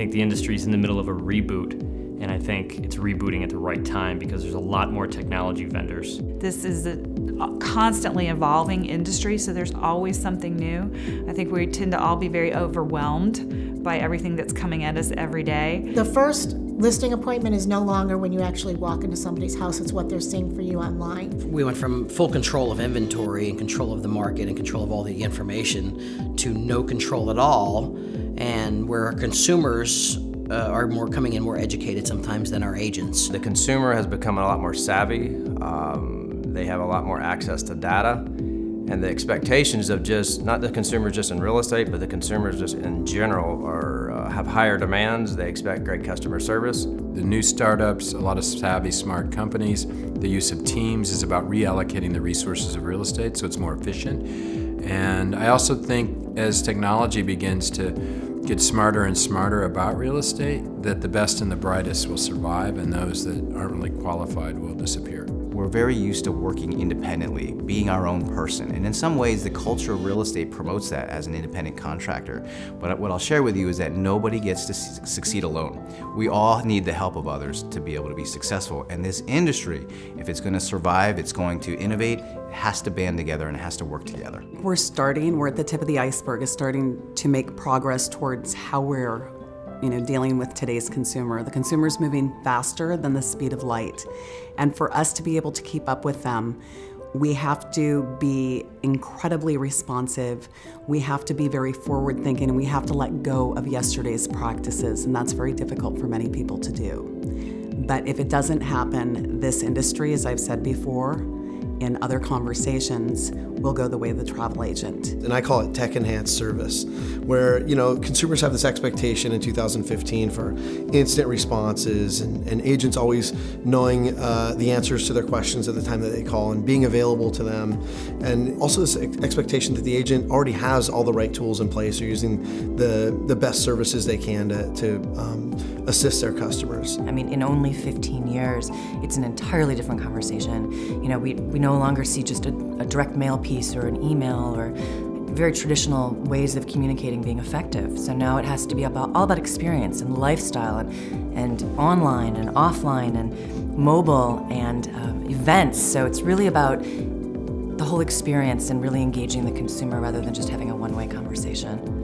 think the industry's in the middle of a reboot, and I think it's rebooting at the right time because there's a lot more technology vendors. This is a constantly evolving industry, so there's always something new. I think we tend to all be very overwhelmed by everything that's coming at us every day. The first listing appointment is no longer when you actually walk into somebody's house, it's what they're seeing for you online. We went from full control of inventory and control of the market and control of all the information to no control at all, and where our consumers are coming in more educated sometimes than our agents. The consumer has become a lot more savvy. They have a lot more access to data, and the expectations of just, not the consumers just in real estate, but the consumers just in general have higher demands. They expect great customer service. The new startups, a lot of savvy, smart companies, the use of teams is about reallocating the resources of real estate so it's more efficient. And I also think as technology begins to get smarter and smarter about real estate, that the best and the brightest will survive and those that aren't really qualified will disappear. We're very used to working independently, being our own person, and in some ways the culture of real estate promotes that as an independent contractor. But what I'll share with you is that nobody gets to succeed alone. We all need the help of others to be able to be successful, and this industry, if it's going to survive, it's going to innovate, it has to band together and it has to work together. We're at the tip of the iceberg, is starting to make progress towards how we're dealing with today's consumer. The consumer's moving faster than the speed of light. And for us to be able to keep up with them, we have to be incredibly responsive. We have to be very forward-thinking, and we have to let go of yesterday's practices, and that's very difficult for many people to do. But if it doesn't happen, this industry, as I've said before, in other conversations, will go the way of the travel agent. And I call it tech-enhanced service, where consumers have this expectation in 2015 for instant responses and agents always knowing the answers to their questions at the time that they call and being available to them. And also this expectation that the agent already has all the right tools in place or using the best services they can to assist their customers. I mean, in only 15 years, it's an entirely different conversation. We no longer see just a direct mail piece or an email or very traditional ways of communicating being effective. So now it has to be all about experience and lifestyle and online and offline and mobile and events. So it's really about the whole experience and really engaging the consumer rather than just having a one-way conversation.